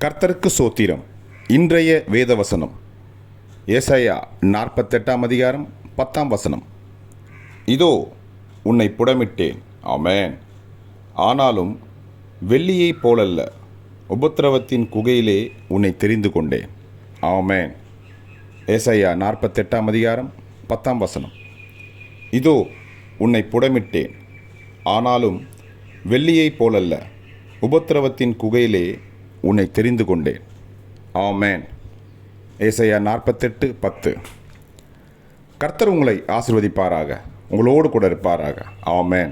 கர்த்தருக்கு சோத்திரம். இன்றைய வேதவசனம் ஏசாயா 48 அதிகாரம் 10 இதோ உன்னை புடமிட்டேன், ஆமென். ஆனாலும் வெள்ளியைப் போலல்ல, உபத்திரவத்தின் குகையிலே உன்னை தெரிந்து கொண்டேன், ஆமென். ஏசாயா 48 அதிகாரம் 10 இதோ உன்னை புடமிட்டேன், ஆனாலும் வெள்ளியைப் போலல்ல, உபத்திரவத்தின் குகையிலே உன்னை தெரிந்து கொண்டேன், ஆமென். ஏசாயா 48:10. கர்த்தர் உங்களை ஆசீர்வதிப்பாராக, உங்களோடு கூட இருப்பாராக, ஆமென்.